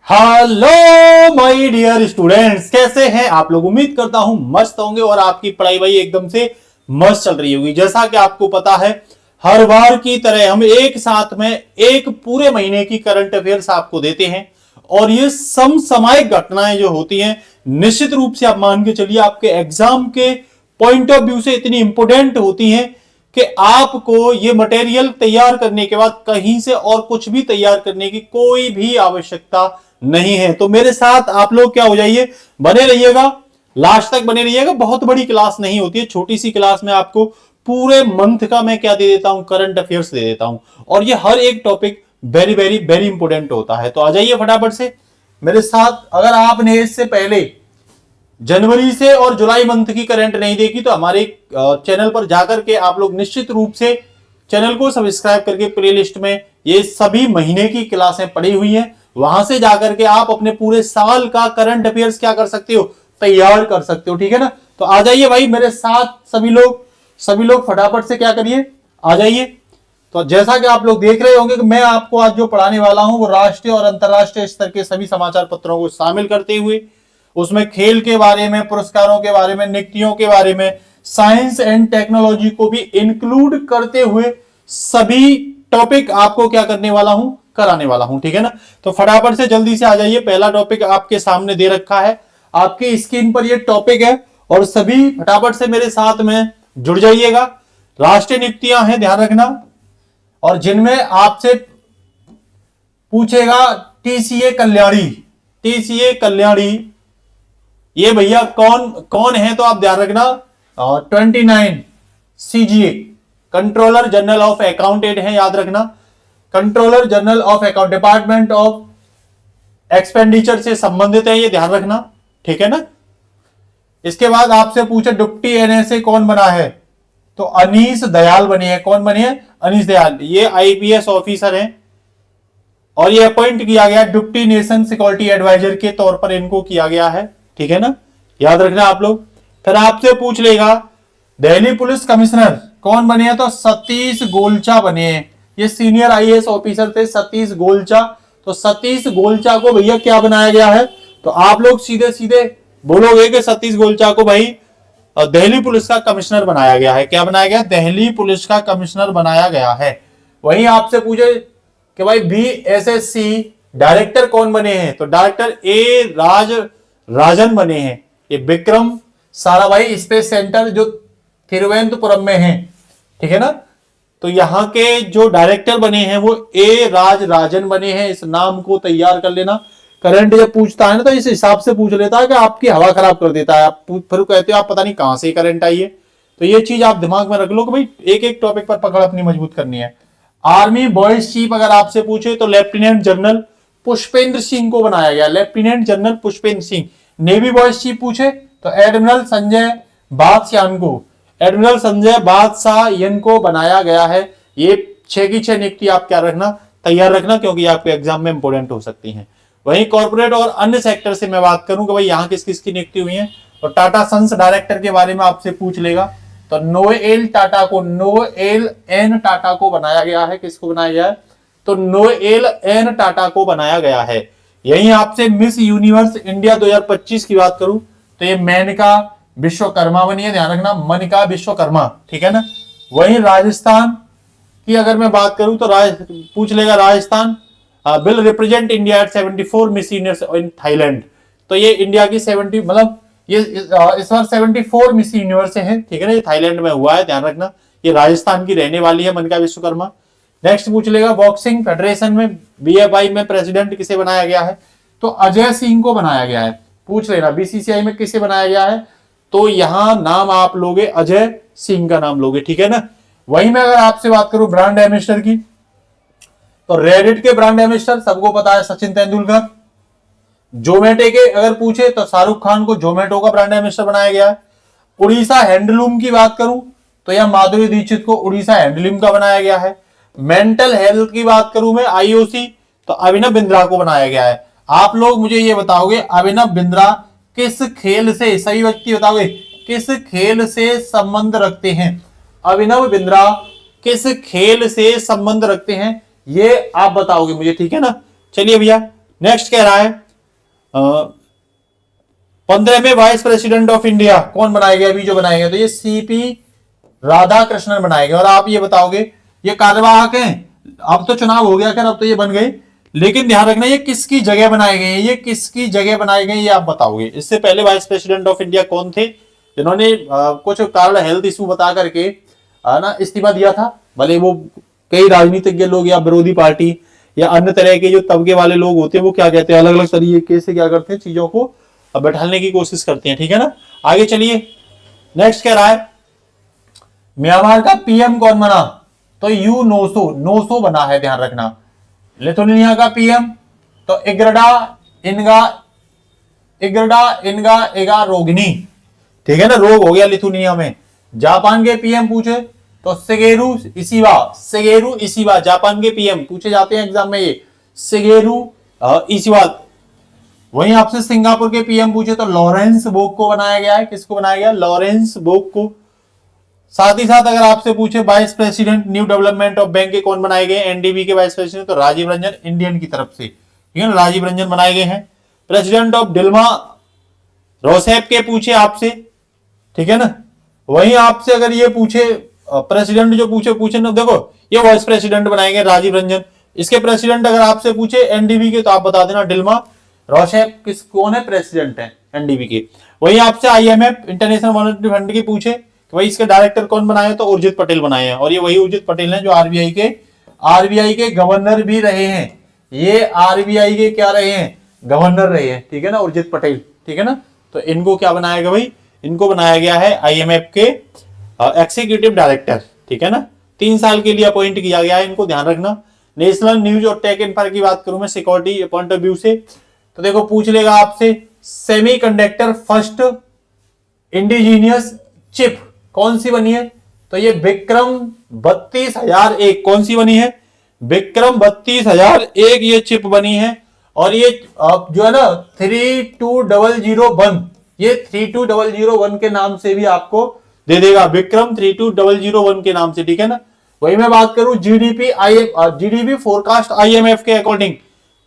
Hello my dear students, कैसे हैं आप लोग। उम्मीद करता हूं मस्त होंगे और आपकी पढ़ाई भाई एकदम से मस्त चल रही होगी। जैसा कि आपको पता है, हर बार की तरह हम एक साथ में एक पूरे महीने की करंट अफेयर्स आपको देते हैं और ये समसामयिक घटनाएं जो होती हैं, निश्चित रूप से आप मान के चलिए आपके एग्जाम के पॉइंट ऑफ व्यू से इतनी इंपोर्टेंट होती हैं कि आपको ये मटेरियल तैयार करने के बाद कहीं से और कुछ भी तैयार करने की कोई भी आवश्यकता नहीं है। तो मेरे साथ आप लोग क्या हो जाइए, बने रहिएगा, लास्ट तक बने रहिएगा। बहुत बड़ी क्लास नहीं होती है, छोटी सी क्लास में आपको पूरे मंथ का मैं क्या दे देता हूं, करंट अफेयर्स दे देता हूं और ये हर एक topic very very very important होता है। तो आ जाइए फटाफट से मेरे साथ। अगर आपने इससे पहले जनवरी से और जुलाई मंथ की करंट नहीं देखी तो हमारे चैनल पर जाकर के आप लोग निश्चित रूप से चैनल को सब्सक्राइब करके प्लेलिस्ट में ये सभी महीने की क्लासें पड़ी हुई हैं, वहां से जाकर के आप अपने पूरे साल का करंट अफेयर्स क्या कर सकते हो, तैयार कर सकते हो। ठीक है ना। तो आ जाइए भाई मेरे साथ सभी लोग फटाफट से क्या करिए, आ जाइए। तो जैसा कि आप लोग देख रहे होंगे कि मैं आपको आज जो पढ़ाने वाला हूं वो राष्ट्रीय और अंतरराष्ट्रीय स्तर के सभी समाचार पत्रों को शामिल करते हुए उसमें खेल के बारे में, पुरस्कारों के बारे में, नियुक्तियों के बारे में, साइंस एंड टेक्नोलॉजी को भी इंक्लूड करते हुए सभी टॉपिक आपको क्या करने वाला हूं, कराने वाला हूं। ठीक है ना। तो फटाफट से जल्दी से आ जाइए। पहला टॉपिक आपके सामने दे रखा है, आपकी स्क्रीन पर ये टॉपिक है और सभी फटाफट से मेरे साथ में जुड़ जाइएगा। राष्ट्रीय नियुक्तियां हैं, ध्यान रखना, और जिनमें आपसे पूछेगा टीसीए कल्याणी ये भैया कौन कौन है, तो आप ध्यान रखना। 29 CGA controller general of accountant है, याद रखना। Controller general of account, department of expenditure से संबंधित है, ये ध्यान रखना। ठीक है ना। इसके बाद आपसे पूछे डिप्टी एनएसए कौन बना है, तो अनीश दयाल बने हैं। कौन बने हैं? अनीश दयाल। ये आईपीएस ऑफिसर हैं और ये अपॉइंट किया गया डिप्टी नेशन सिक्योरिटी एडवाइजर के तौर पर इनको किया गया है। ठीक है ना, याद रखना आप लोग। फिर आपसे पूछ लेगा दिल्ली पुलिस कमिश्नर कौन बने हैं, तो सतीश गोलचा बने हैं। ये सीनियर आईएएस ऑफिसर थे सतीश गोलचा। तो सतीश गोलचा को भैया क्या बनाया गया है, तो आप लोग सीधे सीधे बोलोगे कि सतीश गोलचा को भाई दिल्ली पुलिस का कमिश्नर बनाया गया है। क्या बनाया गया? दिल्ली पुलिस का कमिश्नर बनाया गया है। वहीं आपसे पूछे कि भाई बीएसएससी डायरेक्टर कौन बने हैं, तो डायरेक्टर राजन बने हैं। ये विक्रम साराभाई स्पेस सेंटर जो तिरुवनंतपुरम में है। ठीक है ना। तो यहां के जो डायरेक्टर बने हैं वो राजन बने हैं। इस नाम को तैयार कर लेना। करंट जब पूछता है ना तो इस हिसाब से पूछ लेता है कि आपकी हवा खराब कर देता है। आप फिर कहते हो आप पता नहीं कहां से करंट आई है। तो ये चीज आप दिमाग में रख लो कि भाई एक एक टॉपिक पर पकड़ अपनी मजबूत करनी है। आर्मी बॉयज चीफ अगर आपसे पूछे तो लेफ्टिनेंट जनरल पुष्पेंद्र सिंह को बनाया गया। Lieutenant general Pushpendra Singh. Navy boys chief पूछे तो एडमिरल संजय बादशाह को बनाया गया है। ये 6 की 6 नियुक्ति आप क्या रखना, तैयार रखना, क्योंकि आपके एग्जाम में इंपोर्टेंट हो सकती हैं। वहीं कॉर्पोरेट और अन्य सेक्टर से मैं बात करूं कि भाई यहां किस किस की नियुक्ति हुई है, तो टाटा सन्स डायरेक्टर के बारे में आपसे पूछ लेगा तो नोएल एन टाटा को बनाया गया है। किसको बनाया गया है, तो नोएल एन टाटा को बनाया गया है। यहीं आपसे मिस यूनिवर्स इंडिया 2025 की बात करूं तो ये मेनका विश्वकर्मा बनी है, ध्यान रखना, मनिका विश्वकर्मा। ठीक है ना। वहीं राजस्थान की अगर मैं बात करूं तो पूछ लेगा Rajasthan will represent India at 74 miss universe in Thailand. तो ये इंडिया की 70 मतलब ये इस बार 74 मिस यूनिवर्स है। ठीक है ना। ये थाईलैंड में हुआ है, ध्यान रखना। ये राजस्थान की रहने वाली है मनिका विश्वकर्मा। नेक्स्ट पूछ लेगा बॉक्सिंग फेडरेशन में बीएफआई में प्रेसिडेंट किसे बनाया गया है, तो अजय सिंह को बनाया गया है। पूछ लेना बीसीसीआई में किसे बनाया गया है, तो यहां नाम आप लोगे अजय सिंह का नाम लोगे। ठीक है ना। वहीं मैं अगर आपसे बात करूं ब्रांड एम्बेसडर की, तो रेडिट के ब्रांड एम्बेसडर सबको पता है सचिन तेंदुलकर। जोमेटो के अगर पूछे तो शाहरुख खान को जोमेटो का ब्रांड एम्बेसडर बनाया गया है। उड़ीसा हैंडलूम की बात करूं तो यह माधुरी दीक्षित को उड़ीसा हैंडलूम का बनाया गया है। मेंटल हेल्थ की बात करूं मैं आईओसी, तो अभिनव बिंद्रा को बनाया गया है। आप लोग मुझे ये बताओगे अभिनव बिंद्रा किस खेल से, सही व्यक्ति बताओगे, किस खेल से संबंध रखते हैं? अभिनव बिंद्रा किस खेल से संबंध रखते हैं, ये आप बताओगे मुझे। ठीक है ना। चलिए भैया नेक्स्ट कह रहा है 15वें वाइस प्रेसिडेंट ऑफ इंडिया कौन बनाएगा, अभी जो बनाएगा तो ये सीपी राधाकृष्णन बनाएंगे। और आप ये बताओगे ये कार्यवाहक हैं, अब तो चुनाव हो गया, खैर अब तो ये बन गए, लेकिन ध्यान रखना ये किसकी जगह बनाए गए हैं, ये किसकी जगह बनाए गए ये आप बताओगे। इससे पहले वाइस प्रेसिडेंट ऑफ इंडिया कौन थे, जिन्होंने कुछ कारण हेल्थ इशू बता करके ना इस्तीफा दिया था। भले वो कई राजनीतिज्ञ लोग या विरोधी पार्टी या अन्य तरह के जो तबके वाले लोग होते हैं वो क्या कहते हैं, अलग अलग तरीके से क्या करते हैं, चीजों को बैठाने की कोशिश करते हैं, ठीक है ना। आगे चलिए, नेक्स्ट कह रहा है म्यांमार का पीएम कौन बना, तो यू नोसो बना है, ध्यान रखना। लिथुआनिया का पीएम तो इग्रडा इनगा एगा रोगिनी, ठीक है ना, रोग हो गया लिथुआनिया में। जापान के पीएम पूछे तो शिगेरू इशिबा जापान के पीएम पूछे जाते हैं एग्जाम में, ये शिगेरू इशिबा। वहीं आपसे सिंगापुर के पीएम पूछे तो लॉरेंस बोक को बनाया गया है, किसको बनाया गया, लॉरेंस बोक को। साथ ही साथ अगर आपसे पूछे vice president new development of bank के कौन बनाए गए, एनडीबी के वाइस प्रेसिडेंट तो राजीव रंजन, इंडियन की तरफ से, ठीक है ना, राजीव रंजन बनाए गए हैं। प्रेसिडेंट ऑफ डिल्मा रोसेफ के पूछे आपसे, ठीक है ना। वहीं आपसे अगर ये पूछे प्रेसिडेंट जो पूछे ना, देखो ये वाइस प्रेसिडेंट बनाए गए राजीव रंजन। इसके प्रेसिडेंट अगर आपसे पूछे एनडीबी के तो आप बता देना डिल्मा रोसेफ कौन है, प्रेसिडेंट है एनडीबी के। वहीं आपसे आईएमएफ इंटरनेशनल मॉनेटरी फंड की पूछे तो भाई इसके डायरेक्टर कौन बनाए, तो उर्जित पटेल बनाए हैं। और ये वही उर्जित पटेल हैं जो आरबीआई के गवर्नर भी रहे हैं, ये आरबीआई के क्या रहे हैं, गवर्नर रहे हैं, ठीक है ना, उर्जित पटेल, ठीक है ना। तो इनको क्या बनाया गया भाई, इनको बनाया गया है आईएमएफ के एग्जीक्यूटिव डायरेक्टर, ठीक है ना। 3 साल के लिए अपॉइंट किया गया है इनको, ध्यान रखना। नेशनल न्यूज और टेक इन्फो की बात करूं मैं सिक्योरिटी पॉइंट ऑफ व्यू से, तो देखो पूछ लेगा आपसे सेमीकंडक्टर फर्स्ट इंडिजीनियस चिप कौन सी बनी है, तो ये विक्रम 32,001 कौन सी बनी है, विक्रम 32,001 ये चिप बनी है। और ये जो है ना 32001, ये 32001 के नाम से भी आपको दे देगा, विक्रम 32001 के नाम से, ठीक है ना। वही मैं बात करूं जीडीपी फोरकास्ट आईएमएफ के अकॉर्डिंग,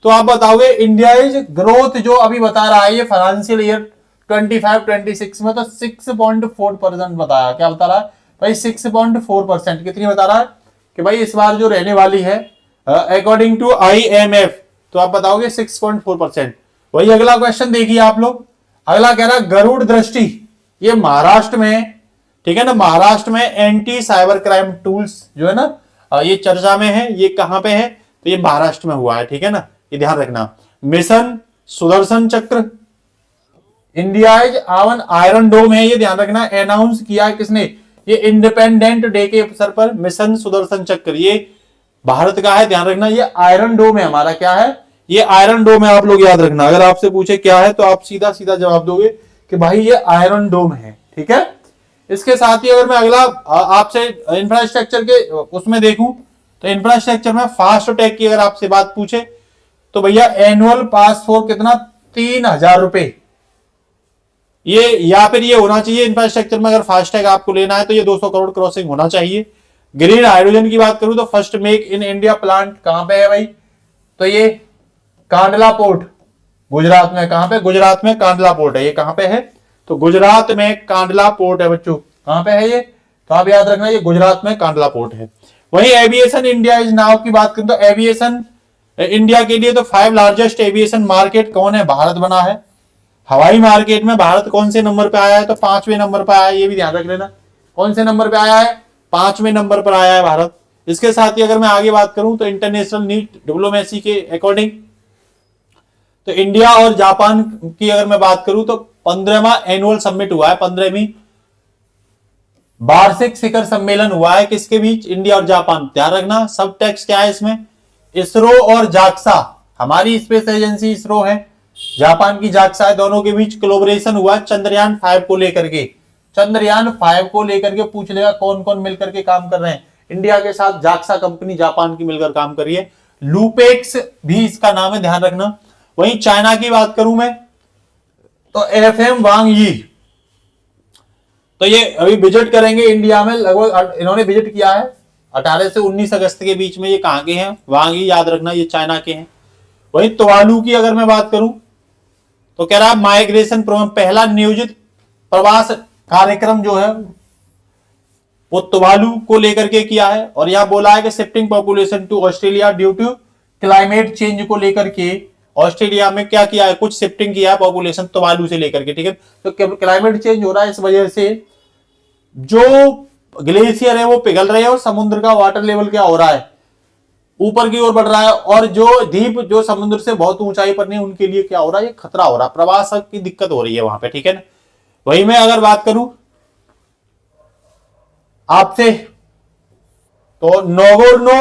तो आप बताओगे इंडिया इज ग्रोथ जो अभी बता रहा है ये फाइनेंशियल ईयर 25-26 में तो 6.4% बताया, क्या बता रहा है भाई 6.4%, कितनी बता रहा है कि भाई इस बार जो रहने वाली है अकॉर्डिंग टू आईएमएफ, तो आप बताओगे 6.4%। वही अगला क्वेश्चन देखिए आप लोग, अगला कह रहा है गरुड़ दृष्टि, ये महाराष्ट्र में, ठीक है ना, महाराष्ट्र में एंटी साइबर क्राइम टूल्स जो है ना ये चर्चा में है, ये कहां पे है, तो ये महाराष्ट्र में हुआ है, ठीक है ना, ये ध्यान रखना। मिशन सुदर्शन चक्र इंडिया इज आयरन डोम है, ये ध्यान रखना, अनाउंस किया है किसने, ये इंडिपेंडेंट डे के अवसर पर मिशन सुदर्शन चक्र, ये भारत का है, ध्यान रखना। ये आयरन डोम है हमारा, क्या है, ये आयरन डोम है, आप लोग याद रखना। अगर आपसे पूछे क्या है तो आप सीधा सीधा जवाब दोगे कि भाई ये आयरन डोम है, ठीक है। इसके साथ ही अगर मैं अगला आपसे इंफ्रास्ट्रक्चर के उसमें देखूं तो इंफ्रास्ट्रक्चर में फास्ट टैग की अगर आपसे बात पूछे तो भैया एनुअल पास फॉर कितना, 3,000 रुपए, ये या फिर ये होना चाहिए इंफ्रास्ट्रक्चर में, अगर फास्टैग आपको लेना है तो ये 200 करोड़ क्रॉसिंग होना चाहिए। ग्रीन हाइड्रोजन की बात करूं तो first make in India plant कहां पे है भाई, तो ये कांडला पोर्ट गुजरात में, कहां पे, गुजरात में कांडला पोर्ट है, ये कहां पे है, तो गुजरात में कांडला पोर्ट है बच्चों, कहां पे है ये, तो आप याद रखना ये गुजरात में कांडला पोर्ट है। वही एविएशन इंडिया इज नाउ की बात करें तो एविएशन इंडिया के लिए तो 5 लार्जेस्ट एविएशन मार्केट कौन है, भारत बना है। हवाई मार्केट में भारत कौन से नंबर पे आया है, तो 5वें नंबर पे आया है, ये भी ध्यान रख लेना, कौन से नंबर पे आया है, 5वें नंबर पर आया है भारत। इसके साथ ही अगर मैं आगे बात करूं तो इंटरनेशनल न्यूज डिप्लोमेसी के अकॉर्डिंग तो इंडिया और जापान की अगर मैं बात करूं तो 15वां एनुअल समिट हुआ है, 15वीं वार्षिक शिखर सम्मेलन हुआ है किसके बीच, इंडिया और जापान, ध्यान रखना। सब टेक्स्ट क्या है इसमें, इसरो और जाक्सा, हमारी स्पेस एजेंसी इसरो है, जापान की जाक्सा है, दोनों के बीच कोलैबोरेशन हुआ चंद्रयान 5 को लेकर के, चंद्रयान 5 को लेकर के पूछ लेगा कौन कौन मिलकर के काम कर रहे हैं, इंडिया के साथ जाक्सा कंपनी जापान की मिलकर काम कर रही है, लूपेक्स भी इसका नाम है, ध्यान रखना। वहीं चाइना की बात करूं मैं तो एफएम वांग यी, तो ये अभी विजिट करेंगे इंडिया में, लगभग इन्होंने विजिट किया है 18 से 19 अगस्त के बीच में, ये कहां के हैं, वांग यी, याद रखना ये चाइना के हैं। वही तुवालू की अगर मैं बात करूं तो कह रहा है माइग्रेशन प्रोग्राम, पहला नियोजित प्रवास कार्यक्रम जो है वो तुवालू को लेकर के किया है। और यहां बोला है कि shifting population to Australia due to climate change को लेकर के ऑस्ट्रेलिया में क्या किया है, कुछ शिफ्टिंग किया है पॉपुलेशन तुवालू से लेकर के, ठीक है। तो क्लाइमेट चेंज हो रहा है, इस वजह से जो ग्लेशियर है वो पिघल रहे हैं और समुद्र का वाटर लेवल क्या हो रहा है, ऊपर की ओर बढ़ रहा है। और जो द्वीप जो समुद्र से बहुत ऊंचाई पर नहीं, उनके लिए क्या हो रहा है, ये खतरा हो रहा है, प्रवास की दिक्कत हो रही है वहां पे, ठीक है ना। वही मैं अगर बात करूं आपसे तो नोगोर्नो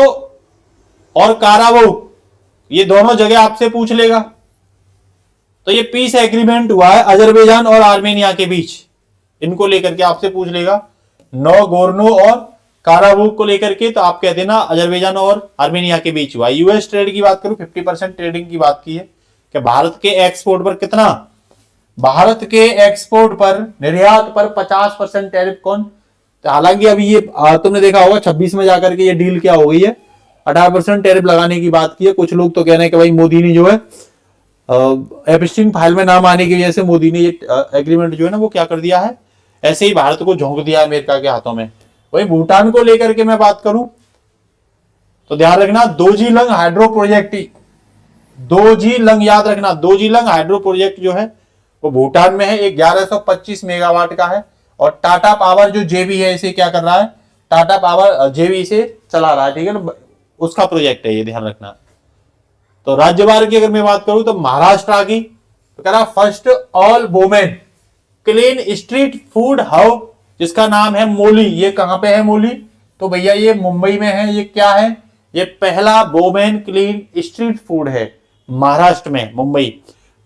और काराबाख ये दोनों जगह आपसे पूछ लेगा। तो ये पीस एग्रीमेंट हुआ है अजरबैजान और आर्मेनिया के बीच, इनको लेकर के आपसे पूछ लेगा, नोगोर्नो और काराबाख को लेकर के। तो आप कहते हैं ना अजरबैजान और आर्मेनिया के बीच हुआ। यूएस ट्रेड की बात करूं 50% ट्रेडिंग की बात की है कि भारत के एक्सपोर्ट पर कितना, भारत के एक्सपोर्ट पर निर्यात पर 50% टैरिफ कौन, हालांकि अभी ये तुमने देखा होगा 26 में जाकर के ये डील क्या हो गई है, 18% टैरिफ लगाने की बात की है। कुछ लोग तो कह रहे हैं कि भाई मोदी ने जो है एप्स्टीन फाइल में नाम आने की वजह से मोदी ने ये एग्रीमेंट जो है ना वो क्या कर दिया है, ऐसे ही भारत को झोंक दिया अमेरिका के हाथों में। वही भूटान को लेकर के मैं बात करूं तो ध्यान रखना दोजिलंग हाइड्रो प्रोजेक्ट, दोजिलंग याद रखना, दोजिलंग हाइड्रो प्रोजेक्ट जो है वो भूटान में है, 1125 मेगावाट का है। और टाटा पावर जो जेवी है इसे क्या कर रहा है, टाटा पावर जेवी से चला रहा है, ठीक है ना, उसका प्रोजेक्ट है ये, ध्यान रखना। तो राज्यवार की अगर मैं बात करूं तो महाराष्ट्र की तो कह रहा first all women clean street food house जिसका नाम है मोली। ये कहां पे है मोली, तो भैया ये मुंबई में है। ये क्या है, ये पहला वुमेन क्लीन स्ट्रीट फूड है महाराष्ट्र में, मुंबई।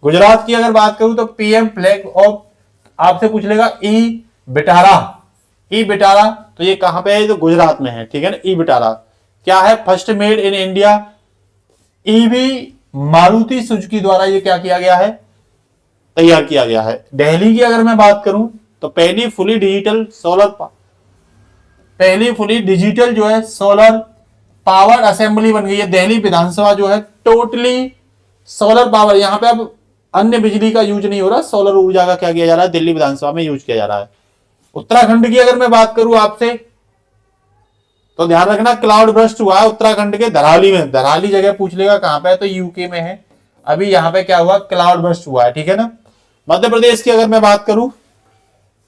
गुजरात की अगर बात करूं तो पीएम फ्लैग ऑफ आपसे पूछ लेगा ई बिटारा, ई बिटारा, तो ये कहां पे है, तो गुजरात में है, ठीक है ना। ई बिटारा क्या है, first made in India EV Maruti Suzuki द्वारा ये क्या किया गया है, तैयार किया गया है। दिल्ली की अगर मैं बात करूं तो पहली फुली डिजिटल जो है सोलर पावर असेंबली बन गई है। दिल्ली विधानसभा जो है टोटली सोलर पावर, यहां पे अब अन्य बिजली का यूज नहीं हो रहा, सोलर ऊर्जा का क्या किया जा रहा है, दिल्ली विधानसभा में यूज किया जा रहा है। उत्तराखंड की अगर मैं बात करूं आपसे तो ध्यान रखना क्लाउड बर्स्ट हुआ है उत्तराखंड के धराली में, धराली जगह पूछ लेगा कहां पे है, तो यूके में है। अभी यहां पे क्या हुआ, क्लाउड बर्स्ट हुआ है, ठीक है ना। मध्य प्रदेश की अगर मैं बात करूं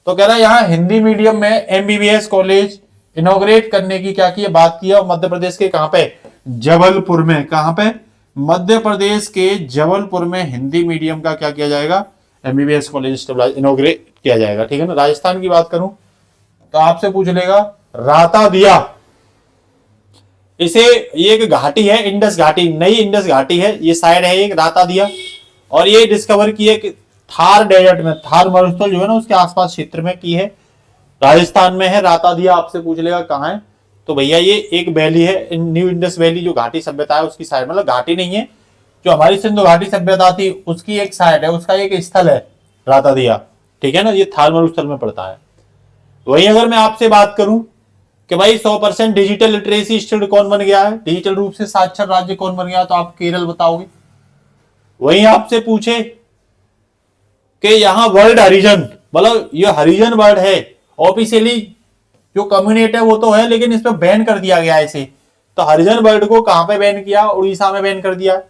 तो कह रहा है यहां हिंदी मीडियम में एमबीबीएस कॉलेज इनॉग्रेट करने की क्या की है, बात की है। मध्य प्रदेश के कहां पे, जबलपुर में, कहां पे, मध्य प्रदेश के जबलपुर में हिंदी मीडियम का क्या किया जाएगा, एमबीबीएस कॉलेज इनॉग्रेट किया जाएगा, ठीक है ना। राजस्थान की बात करूं तो आपसे पूछ लेगा राता दिया, इसे ये एक घाटी है, इंडस घाटी, नई इंडस घाटी है, ये साइड है एक राता दिया। और ये डिस्कवर की है कि थार डेजर्ट में, थार मरुस्थल जो है ना उसके आसपास क्षेत्र में की है, राजस्थान में है। राता दिया आपसे पूछ लेगा कहां है, तो भैया ये एक वैली है, न्यू इंडस वैली जो घाटी सभ्यता है उसकी साइड, मतलब घाटी नहीं है, जो हमारी सिंधु घाटी सभ्यता थी उसकी एक साइड है, उसका एक स्थल है राता दिया, ठीक है ना, ये थार मरुस्थल में पड़ता है। वही अगर मैं आपसे बात करूं कि भाई 100% डिजिटल लिटरेसी स्टेट कौन बन गया है, डिजिटल रूप से साक्षर राज्य कौन बन गया, तो आप केरल बताओगे। वही आपसे पूछे कि यहां वर्ल्ड हरिजन, मतलब ये हरिजन वर्ड है, ऑफिशियली जो कम्युनिटी है वो तो है, लेकिन इस पर बैन कर दिया गया है इसे, तो हरिजन वर्ड को कहां पे बैन किया, उड़ीसा में बैन कर दिया।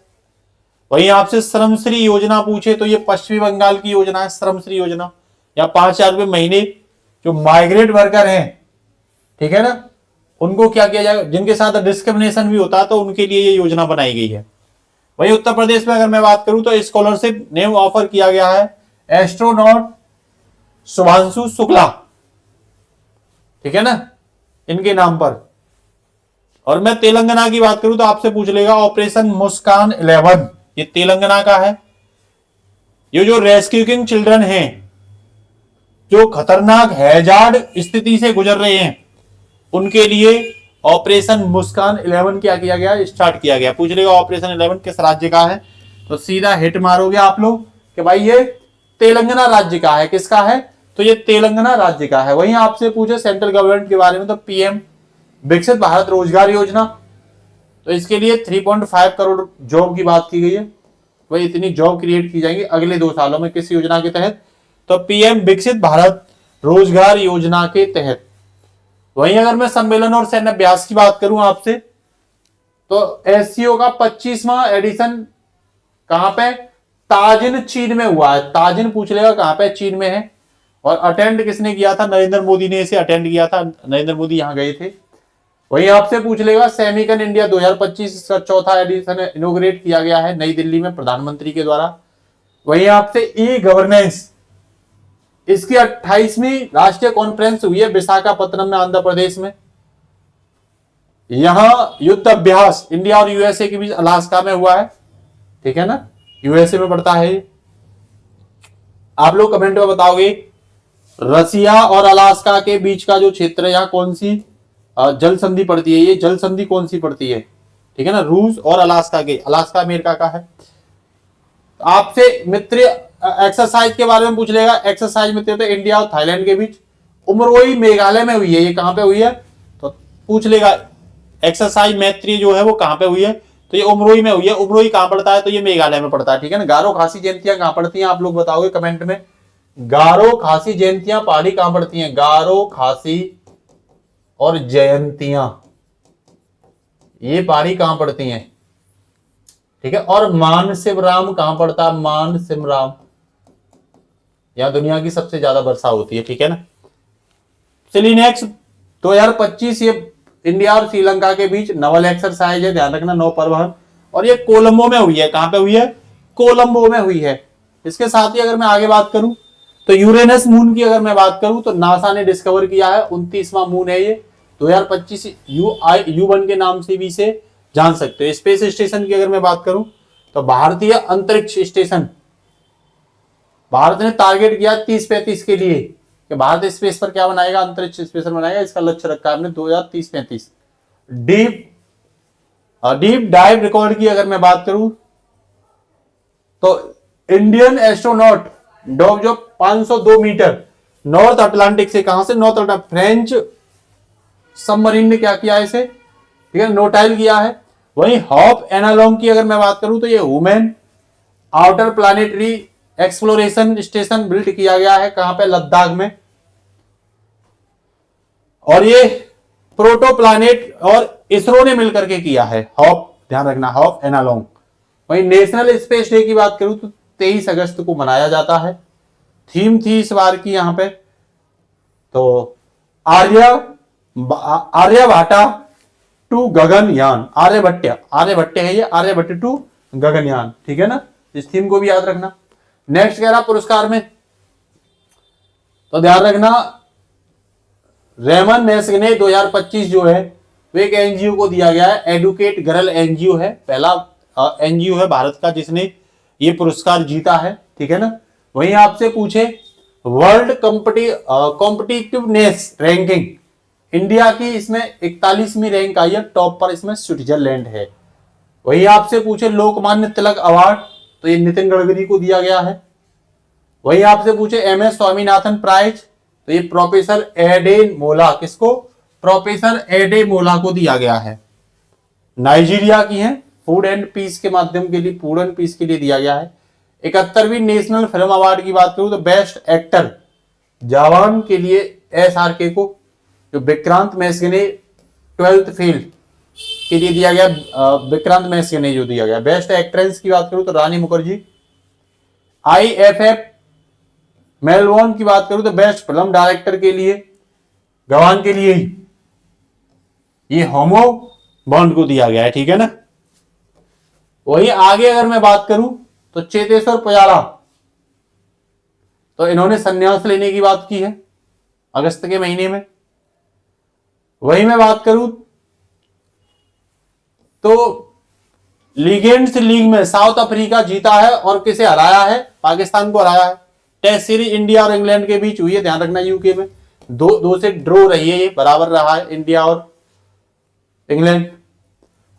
वहीं आपसे श्रमश्री योजना पूछे तो ये पश्चिमी बंगाल की योजना है, श्रमश्री योजना, या 5,000 रुपए महीने जो माइग्रेट वर्कर हैं, ठीक है ना, उनको क्या किया जाएगा, जिनके साथ डिस्क्रिमिनेशन भी होता है तो उनके लिए ये योजना बनाई गई है। वहीं उत्तर प्रदेश में अगर मैं बात करूं तो स्कॉलरशिप नेम ऑफर किया गया है एस्ट्रोनॉट शुभांशु शुक्ला, ठीक है ना, इनके नाम पर। और मैं तेलंगाना की बात करूं तो आपसे पूछ लेगा ऑपरेशन मुस्कान 11, ये तेलंगाना का है। ये जो रेस्क्यूइंग चिल्ड्रन हैं जो खतरनाक हैजार्ड स्थिति से गुजर रहे हैं उनके लिए ऑपरेशन मुस्कान 11 क्या किया गया, स्टार्ट किया गया। पूछ लेगा ऑपरेशन 11 किस राज्य का है, तो सीधा हिट मारोगे आप लोग कि भाई ये तेलंगाना राज्य का है। किसका है, तो ये तेलंगाना राज्य का है। वहीं आपसे पूछे सेंट्रल गवर्नमेंट के बारे में तो पीएम विकसित भारत रोजगार योजना, तो इसके लिए 3.5 करोड़ जॉब की बात की गई है। वही इतनी जॉब क्रिएट की जाएंगी अगले 2 सालों में। किस योजना के तहत? तो पीएम विकसित भारत रोजगार योजना के तहत। वहीं अगर मैं सम्मेलन और सैन्य अभ्यास की बात करूं आपसे, तो एससीओ का 25वां एडिशन कहां पे? ताजिन चीन में हुआ है। ताजिन पूछ लेगा कहां पे? चीन में है। और अटेंड किसने किया था? नरेंद्र मोदी ने इसे अटेंड किया था। नरेंद्र मोदी यहां गए थे। वहीं आपसे पूछ लेगा सेमिकन इंडिया 2025 का 4था एडिशन इनोग्रेट किया गया है नई दिल्ली में प्रधानमंत्री के द्वारा। वहीं आपसे ई गवर्नेंस, इसकी 28वीं राष्ट्रीय कॉन्फ्रेंस हुई है विशाखापत्तनम में, आंध्र प्रदेश में। यहां युद्ध अभ्यास इंडिया और यूएसए के बीच अलास्का में हुआ है, ठीक है ना, यूएसए में पड़ता है। आप लोग कमेंट में बताओगे रसिया और अलास्का के बीच का जो क्षेत्र है, यहां कौन सी जल संधि पड़ती है? ये जल संधि कौन सी पड़ती है? ठीक है ना, रूस और अलास्का के। अलास्का अमेरिका का है। आपसे मित्र एक्सरसाइज के बारे में पूछ लेगा। एक्सरसाइज मित्र तो इंडिया और थाईलैंड के बीच उमरोई मेघालय में हुई है। ये कहां पे हुई है? तो पूछ लेगा एक्सरसाइज मैत्री जो है वो कहां पे हुई है? तो ये उमरोई में हुई है। उमरोई कहां पड़ता है? तो ये मेघालय में पड़ता है, ठीक है ना। गारो खासी जयंतियां कहां पड़ती हैं? आप लोग बताओगे कमेंट में। गारो खासी जयंतियां पहाड़ी कहां पड़ती हैं? गारो खासी और जयंतियां ये पहाड़ी कहां पड़ती हैं? ठीक है। और मान शिवराम कहां पड़ता है? मान शिवराम, यहां दुनिया की सबसे ज्यादा वर्षा होती है, ठीक है ना। चलिए नेक्स्ट 2025 ये इंडिया और श्रीलंका के बीच नवल एक्सरसाइज है, ध्यान रखना, नौ परिवहन। और ये कोलंबो में हुई है। कहां पे हुई है? कोलंबो में हुई है। इसके साथ ही अगर मैं आगे बात करूं तो यूरेनस मून की अगर मैं बात करूं तो नासा ने डिस्कवर किया है, 29वां मून है ये 2025। U1 के नाम से भी इसे जान सकते हो। स्पेस स्टेशन की अगर मैं बात करूं तो भारतीय अंतरिक्ष स्टेशन, भारत ने टारगेट किया 30-35 के लिए कि भारत स्पेस पर क्या बनाएगा? अंतरिक्ष स्टेशन बनाएगा। इसका लक्ष्य रखा है हमने 2030-35। डीप डाइव रिकॉर्ड की अगर मैं बात करूं तो इंडियन एस्ट्रोनॉट डॉग जो 502 मीटर नॉर्थ अटलांटिक से, कहां से? नॉर्थ अटलांटिक, फ्रेंच सबमरीन ने क्या किया इसे? ठीक है, नोटाइल किया है। वहीं हॉप एनालॉन्ग की अगर मैं बात करूं तो ये women outer planetary exploration station build किया गया है। कहां पे? लद्दाख में। और ये प्रोटो प्लानेट और इसरो ने मिलकर के किया है। हॉप, ध्यान रखना, हॉप एनालॉन्ग। वहीं नेशनल स्पेस डे की बात करूं तो 23 अगस्त को मनाया जाता है। थीम थी इस बार की यहां पे तो आर्यभट्टा टू गगनयान। आर्यभट्ट है ये, आर्यभट्ट टू गगनयान, ठीक है ना। इस थीम को भी याद रखना। नेक्स्ट कह रहा पुरस्कार में तो ध्यान रखना, रेमन मैग्सेसे 2025 जो है वो एक एनजीओ को दिया गया है। एडुकेट गर्ल एनजीओ है, पहला एनजीओ है भारत का जिसने ये पुरस्कार जीता है, ठीक है ना। वहीं आपसे पूछे वर्ल्ड कॉम्पिटिटिवनेस रैंकिंग, इंडिया की इसमें 41वीं रैंक आई है। टॉप पर इसमें स्विट्जरलैंड है। वहीं आपसे पूछे लोकमान्य तिलक अवार्ड तो ये नितिन गडकरी को दिया गया है। वहीं आपसे पूछे एमएस स्वामीनाथन प्राइज तो ये प्रोफेसर एडे मोला, किसको? प्रोफेसर एडे मोला को दिया गया है। नाइजीरिया की है, फूड एंड पीस के माध्यम के लिए, फूड एंड पीस के लिए दिया गया है। 71वीं नेशनल फिल्म अवार्ड की बात करूं तो बेस्ट एक्टर जवान के लिए SRK को, जो विक्रांत मैक्सेसे 12th फेल के लिए दिया गया। विक्रांत मैक्सेसे जो दिया गया। बेस्ट एक्ट्रेस की बात करूं तो रानी मुखर्जी। IFF मेलबोर्न की बात करूं तो बेस्ट फिल्म डायरेक्टर के लिए, गवान के लिए ही ये होमो बॉन्ड को दिया गया है, ठीक है ना। वही आगे अगर मैं बात करूं तो चेतेश्वर पुजारा तो इन्होंने संन्यास लेने की बात की है अगस्त के महीने में। वही मैं बात करूं तो लीजेंड्स लीग में साउथ अफ्रीका जीता है और किसे हराया है? पाकिस्तान को हराया है। टेस्ट सीरीज इंडिया और इंग्लैंड के बीच हुई है, ध्यान रखना, यूके में 2-2 से ड्रॉ रही है, ये बराबर रहा है इंडिया और इंग्लैंड।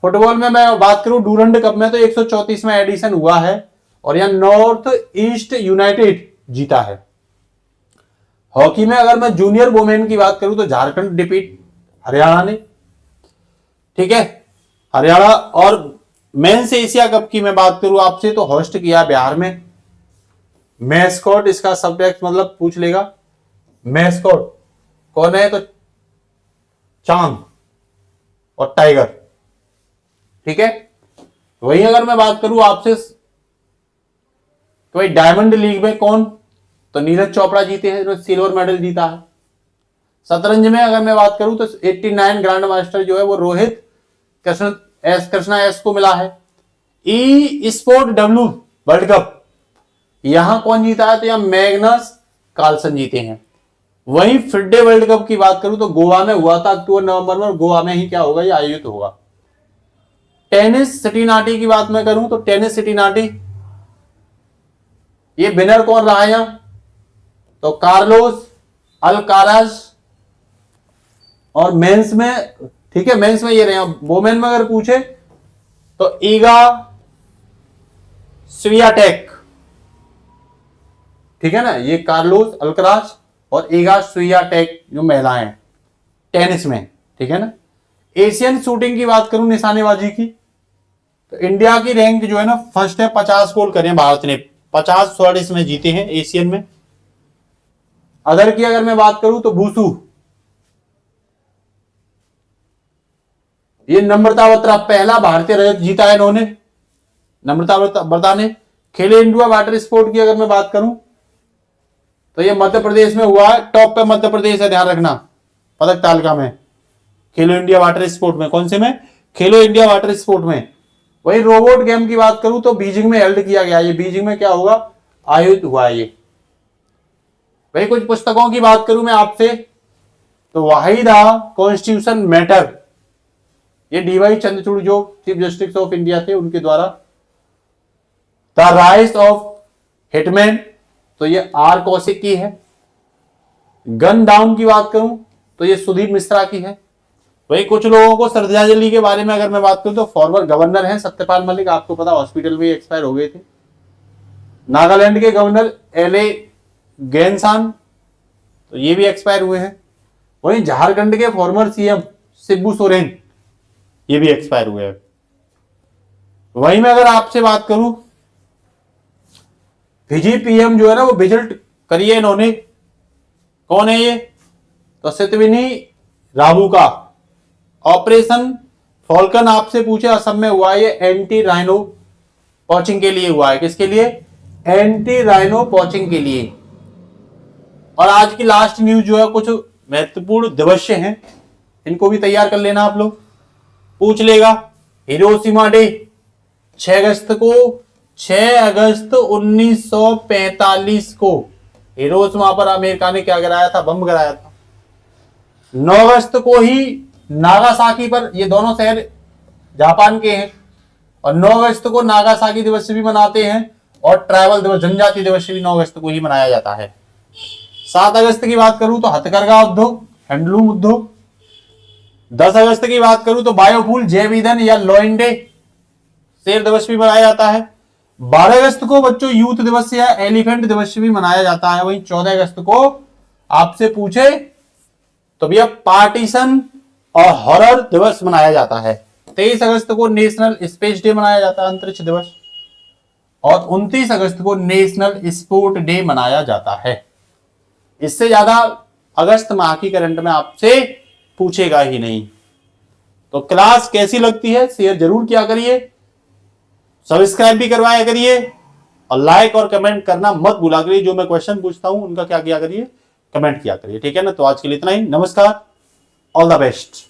फुटबॉल में मैं बात करूं डूरंड कप में तो 134वां एडिशन हुआ है और यहां नॉर्थ ईस्ट यूनाइटेड जीता है। हॉकी में अगर मैं जूनियर वुमेन की बात करूं तो झारखंड डिफीट हरियाणा ने, ठीक है, हरियाणा। और मेंस एशिया कप की मैं बात करूं आपसे तो होस्ट किया बिहार में। मैस्कॉट इसका सब्जेक्ट मतलब पूछ लेगा, मैस्कॉट कौन है तो चांद और टाइगर, ठीक है। वही अगर मैं बात करूं आपसे तो भाई डायमंड लीग में कौन, तो नीरज चोपड़ा जीते हैं, जो सिल्वर मेडल जीता है। शतरंज में अगर मैं बात करूं तो 89 ग्रैंड मास्टर जो है वो रोहित कृष्णा एस को मिला है। ई स्पोर्ट डब्ल्यू वर्ल्ड कप यहां कौन जीता है, तो यहां मैग्नस कार्लसन जीते हैं। वहीं फिडे वर्ल्ड कप की बात करूं तो गोवा में हुआ था अक्टूबर नवंबर में, और गोवा में ही क्या होगा, ये आयोजित होगा। टेनिस सिटीनाटी की बात मैं करूं तो टेनिस सिटीनाटी ये विनर कौन रहा है यहां, तो कार्लोस अल्काराज। और मेंस में, ठीक है, मेंस में ये रहे। वोमेन में अगर पूछे तो ईगा स्वियाटेक, ठीक है ना, ये कार्लोस अल्काराज और ईगा स्वियाटेक जो महिलाएं हैं टेनिस में, ठीक है ना। एशियन शूटिंग की बात करूं निशानेबाजी की तो इंडिया की रैंक जो है ना फर्स्ट है, 50 गोल करे भारत ने, 50 स्वर्ण इसमें जीते हैं एशियन में। अदर की अगर मैं बात करूं तो बूसू, ये नम्रता बत्रा पहला भारतीय रजत जीता है इन्होंने, नम्रता बत्रा ने। खेलो इंडिया वाटर स्पोर्ट की अगर मैं बात करूं तो ये मध्य प्रदेश में हुआ है, टॉप पे मध्य प्रदेश है, ध्यान रखना पदक तालिका में। खेलो इंडिया वाटर स्पोर्ट में, कौन से में, खेलो इंडिया वाटर स्पोर्ट में। वही रोबोट गेम की बात करूं तो बीजिंग में हेल्ड किया गया, ये बीजिंग में क्या होगा, आयोजित हुआ है ये। वही कुछ पुस्तकों की बात करूं मैं आपसे तो वाहिदा कॉन्स्टिट्यूशन मैटर, ये डीवाई चंद्रचूड़ जो चीफ जस्टिस ऑफ इंडिया थे उनके द्वारा। द राइज ऑफ हिटमैन तो ये आर कौशिक की है। गन डाउन की बात करूं तो ये सुदीप मिश्रा की है। वही कुछ लोगों को श्रद्धांजलि के बारे में अगर मैं बात करूं तो फॉर्मर गवर्नर हैं सत्यपाल मलिक, आपको पता हॉस्पिटल में एक्सपायर हो गए थे। नागालैंड के गवर्नर एले गैनसान तो ये भी एक्सपायर हुए हैं। वहीं झारखंड के फॉर्मर सीएम शिबू सोरेन ये भी एक्सपायर हुए हैं। वहीं मैं अगर आपसे बात करूं फिजी पीएम जो है ना वो विजिट करिए इन्होंने, कौन है ये, तो सितविनी राबू का। ऑपरेशन फॉल्कन आपसे पूछे असम में हुआ है, ये एंटी राइनो पॉचिंग के लिए हुआ है। किसके लिए, एंटी राइनो पॉचिंग के लिए। और आज की लास्ट न्यूज जो है कुछ महत्वपूर्ण दिवस हैं, इनको भी तैयार कर लेना आप लोग, पूछ लेगा। हिरोशिमा डे 6 अगस्त को, 6 अगस्त 1945 को हिरोशिमा पर अमेरिका ने क्या गिराया था, बम गिराया था। 9 अगस्त को ही नागासाकी पर, ये दोनों शहर जापान के हैं, और 9 अगस्त को नागासाकी दिवस भी मनाते हैं, और ट्राइबल दिवस जनजाति दिवस भी 9 अगस्त को ही मनाया जाता है। 7 अगस्त की बात करूं तो हथकरघा उद्योग, हैंडलूम उद्योग। 10 अगस्त की बात करूं तो बायोफ्यूल जैव ईंधन या लोइंडे शेर दिवस भी मनाया जाता है। 12 अगस्त को बच्चों यूथ दिवस या एलिफेंट दिवस भी मनाया जाता है। वहीं 14 अगस्त को आपसे पूछे तो भैया पार्टीशन और हॉरर दिवस मनाया जाता है। 23 अगस्त को नेशनल स्पेस डे मनाया जाता है, अंतरिक्ष दिवस। और 29 अगस्त को नेशनल स्पोर्ट डे मनाया जाता है। इससे ज्यादा अगस्त माह की करंट में आपसे पूछेगा ही नहीं। तो क्लास कैसी लगती है शेयर जरूर किया करिए, सब्सक्राइब भी करवाया करिए, और लाइक और कमेंट करना मत भूला करिए। जो मैं क्वेश्चन पूछता हूं उनका क्या किया करिए, कमेंट किया करिए, ठीक है ना। तो आज के लिए इतना ही, नमस्कार, ऑल द बेस्ट।